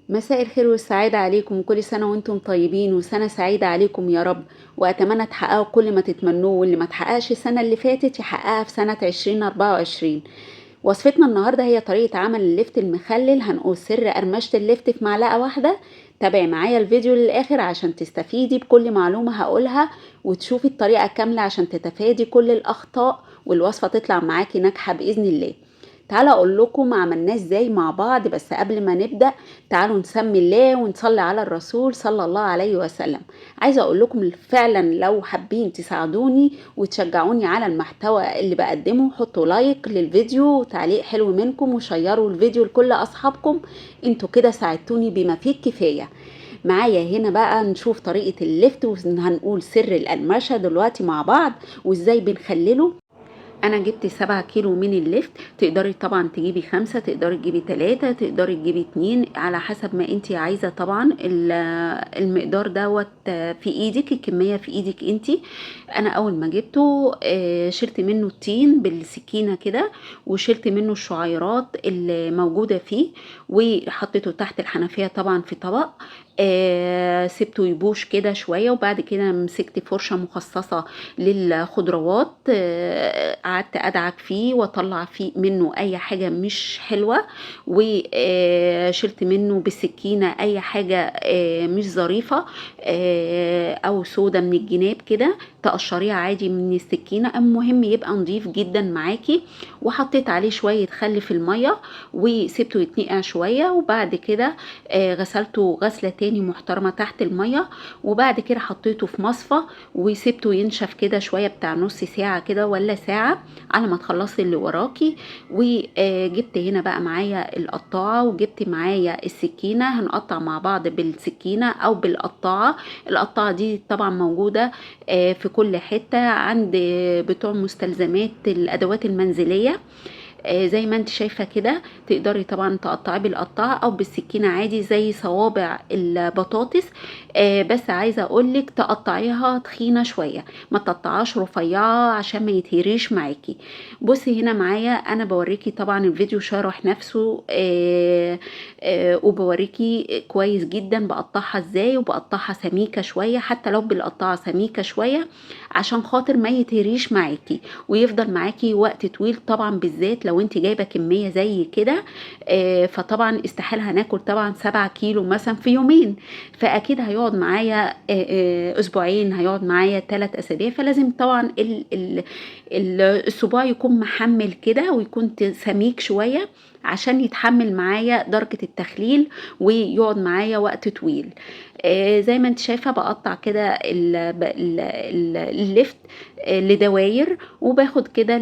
مساء الخير والسعادة عليكم، كل سنة وانتم طيبين وسنة سعيدة عليكم يا رب. وأتمنى تحققوا كل ما تتمنوه، واللي ما تحققش السنة اللي فاتت يحققها في سنة 2024. وصفتنا النهاردة هي طريقة عمل الليفت المخلل. هنقول سر قرمشة الليفت في معلقة واحدة. تابعي معايا الفيديو للآخر عشان تستفيدي بكل معلومة هقولها، وتشوفي الطريقة كاملة عشان تتفادي كل الأخطاء والوصفة تطلع معاكي ناجحة بإذن الله. تعالوا اقول لكم عملناه ازاي مع بعض، بس قبل ما نبدأ تعالوا نسمي الله ونصلي على الرسول صلى الله عليه وسلم. عايزة اقول لكم فعلا لو حابين تساعدوني وتشجعوني على المحتوى اللي بقدمه، حطوا لايك للفيديو وتعليق حلو منكم وشيروا الفيديو لكل اصحابكم. انتوا كده ساعدتوني بما فيه الكفاية. معايا هنا بقى نشوف طريقة الليفت، وهنقول سر القرمشة دلوقتي مع بعض وازاي بنخلله. انا جبت 7 كيلو من اللفت. تقدري طبعا تجيبي 5، تقدري تجيبي 3، تقدري تجيبي 2 على حسب ما انتي عايزة. طبعا المقدار دوت في ايدك، الكمية في ايدك انتي. انا اول ما جبته شلت منه التين بالسكينة كده، وشلت منه الشعيرات اللي موجودة فيه، وحطيته تحت الحنفية طبعا في طبق. سبته يبوش كده شوية، وبعد كده مسكت فرشة مخصصة للخضروات. قعدت ادعك فيه واطلع فيه منه اي حاجة مش حلوة، وشلت منه بالسكينة اي حاجة مش ظريفة او سودة من الجناب كده. تقشريها عادي من السكينة، المهم يبقى نضيف جدا معاكي. وحطيت عليه شوية خل في المية وسبته يتنقع شوية، وبعد كده غسلته غسلة تاني محترمة تحت المية. وبعد كده حطيته في مصفى وسبته ينشف كده شوية، بتاع نص ساعة كده ولا ساعة على ما تخلصي اللي وراكي. وجبت هنا بقى معايا القطاعة، وجبت معايا السكينة. هنقطع مع بعض بالسكينة او بالقطاعة. القطاعة دي طبعا موجودة في كل حتة عند بتوع مستلزمات الادوات المنزلية. زي ما انت شايفة كده. تقدري طبعا تقطعي بالقطاعة او بالسكينة عادي زي صوابع البطاطس. بس عايزة اقولك تقطعيها تخينة شوية، ما تقطعهاش رفيعة عشان ما يتهريش معاكي. بصي هنا معايا انا بوريكي طبعا الفيديو شارح نفسه، وبوريكي كويس جدا بقطعها ازاي، وبقطعها سميكة شوية حتى لو بالقطاعة سميكة شوية عشان خاطر ما يتهريش معاكي ويفضل معاكي وقت طويل. طبعا بالذات لو انت جايبه كميه زي كده، فطبعا استحال هناكل طبعا 7 كيلو مثلا في يومين، فاكيد هيقعد معايا اسبوعين، هيقعد معايا 3 اسابيع. فلازم طبعا الصباع يكون محمل كده ويكون سميك شويه عشان يتحمل معايا درجة التخليل ويقعد معايا وقت طويل. زي ما انت شايفة بقطع كده اللفت لدواير، وباخد كده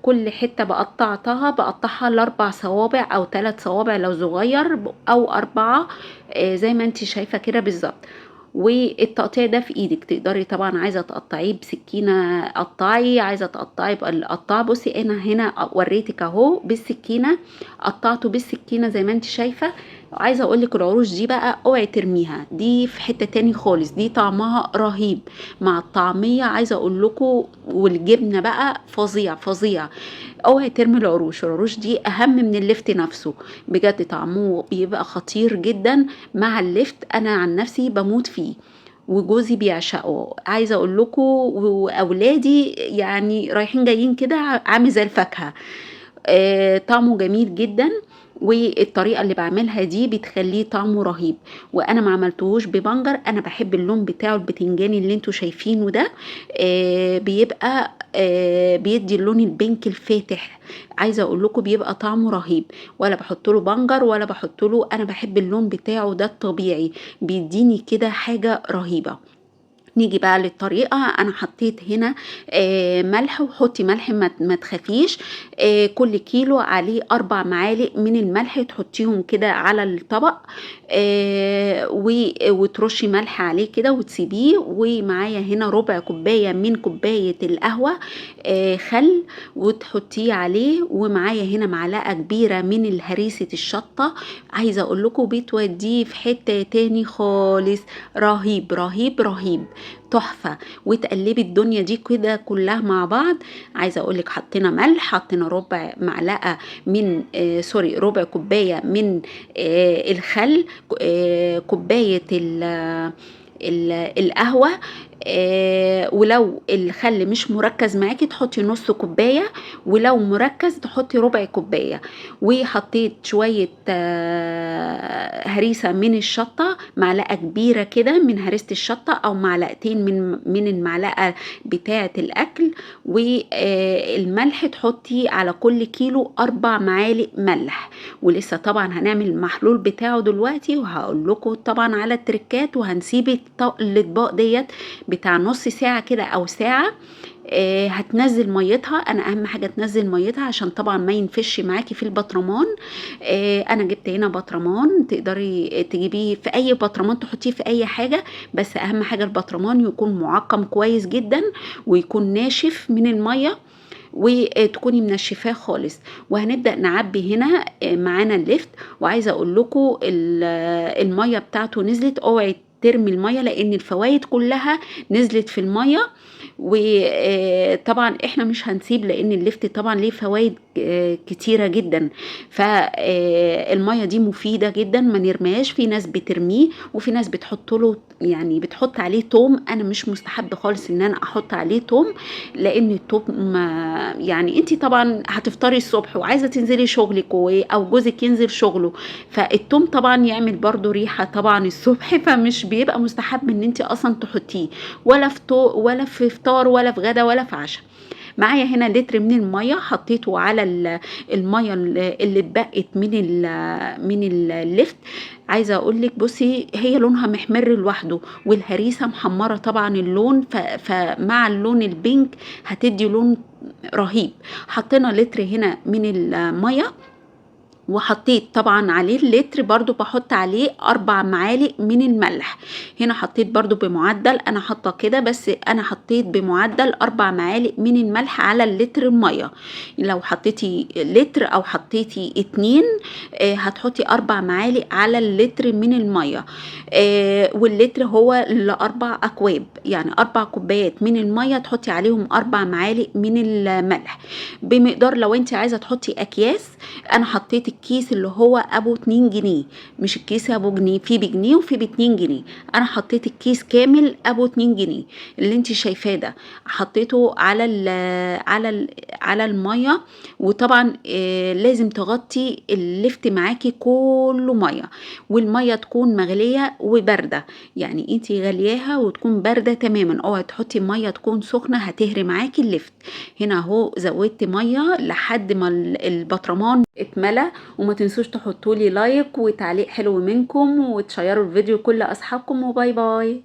كل حتة بقطعها ل4 صوابع او 3 صوابع لو صغير، او 4 زي ما انت شايفة كده بالظبط. والتقطيع ده في ايدك، تقدري طبعا عايزه تقطعيه بسكينه قطعي، عايزه تقطعي بالقطاع. بصي انا هنا وريتك اهو بالسكينه، قطعته بالسكينه زي ما انت شايفه. عايزه اقول لك العروش دي بقى اوعي ترميها، دي في حته تاني خالص، دي طعمها رهيب مع الطعميه. عايزه اقول لكم والجبنه بقى فظيع فظيع. اوعي ترمي العروش، العروش دي اهم من اللفت نفسه. بجد طعمه بيبقى خطير جدا مع اللفت. انا عن نفسي بموت فيه وجوزي بيعشقه. عايزه اقول لكم واولادي يعني رايحين جايين كده عامل زي الفاكهه. طعمه جميل جدا، والطريقه اللي بعملها دي بتخليه طعمه رهيب. وانا ما عملتهوش ببنجر، انا بحب اللون بتاعه البتنجاني اللي انتوا شايفينه ده. بيبقى بيدي اللون البنك الفاتح. عايزه اقول لكم بيبقى طعمه رهيب، ولا بحط له بنجر ولا بحط له. انا بحب اللون بتاعه ده الطبيعي، بيديني كده حاجه رهيبه. نيجي بقى للطريقة. انا حطيت هنا ملح، وحطي ملح ما تخافيش. كل كيلو عليه 4 معالق من الملح تحطيهم كده على الطبق. وترشي ملح عليه كده وتسيبيه. ومعايا هنا ربع كوباية من كوباية القهوة خل وتحطيه عليه. ومعايا هنا معلقة كبيرة من الهريسة الشطة. عايزة اقول لكم بتوديه في حتة تاني خالص، رهيب رهيب رهيب. تحفة. وتقلبي الدنيا دي كده كلها مع بعض. عايزة اقولك حطينا ملح، حطينا ربع معلقة من ربع كوباية من الخل، كوباية القهوة. ولو الخل مش مركز معاكي تحطي نص كوباية، ولو مركز تحطي ربع كوباية. وحطيت شوية هريسة من الشطة، معلقة كبيرة كده من هريسة الشطة او معلقتين من المعلقة بتاعة الاكل. والملح تحطي على كل كيلو 4 معالق ملح. ولسه طبعا هنعمل المحلول بتاعه دلوقتي، وهقول لكم طبعا على التركات. وهنسيب الاطباق ديت بتاع نص ساعة كده او ساعة. هتنزل ميتها. انا اهم حاجة تنزل ميتها عشان طبعا ما ينفش معاكي في البطرمان. انا جبت هنا بطرمان، تقدري تجيبيه في اي بطرمان تحطيه في اي حاجة، بس اهم حاجة البطرمان يكون معقم كويس جدا ويكون ناشف من المية، وتكوني منشفاه خالص. وهنبدأ نعبي هنا معانا الليفت. وعايزة اقول لكم المية بتاعته نزلت، اوعي ترمي المية لان الفوائد كلها نزلت في المية. وطبعا احنا مش هنسيب لان الليفت طبعا ليه فوائد كتيرة جدا. فالمية دي مفيدة جدا، ما نرميهاش. في ناس بترميه وفي ناس بتحط له يعني بتحط عليه توم. انا مش مستحب خالص ان انا احط عليه توم، لان التوم يعني انت طبعا هتفطري الصبح وعايزة تنزلي شغلك او جوزك ينزل شغله، فالتوم طبعا يعمل برضو ريحة طبعا الصبح، فمش بيبقى مستحب ان انت اصلا تحطيه ولا في فطار ولا في غدا ولا في عشاء. معايا هنا لتر من الميه حطيته على الميه اللي اتبقت من اللفت. عايزه اقول لك بصي هي لونها محمر لوحده، والهريسه محمره طبعا اللون، فمع اللون البينك هتدي لون رهيب. حطينا لتر هنا من الميه، وحطيت طبعا عليه اللتر برضو بحط عليه 4 معالق من الملح. هنا حطيت برضو بمعدل، انا حاطه كده بس انا حطيت بمعدل 4 معالق من الملح على اللتر الميه. لو حطيتي لتر او حطيتي 2 هتحطي 4 معالق على اللتر من الميه. واللتر هو ل4 اكواب، يعني 4 كوبايات من الميه تحطي عليهم 4 معالق من الملح بمقدار. لو انت عايزه تحطي اكياس، انا حطيت الكيس اللي هو ابو 2 جنيه، مش الكيس ابو جنيه، في بجنيه وفي ب2 جنيه. انا حطيت الكيس كامل ابو 2 جنيه اللي انت شايفاه ده، حطيته على الميه. وطبعا لازم تغطي اللفت معاكي كله ميه، والميه تكون مغليه وبارده، يعني انت غلياها وتكون بارده تماما. اوعي تحطي ميه تكون سخنه هتهري معاكي اللفت. هنا اهو زودت ميه لحد ما البطرمان اتملى. وما تنسوش تحطوا لي لايك وتعليق حلو منكم، وتشيروا الفيديو كل اصحابكم، وباي باي.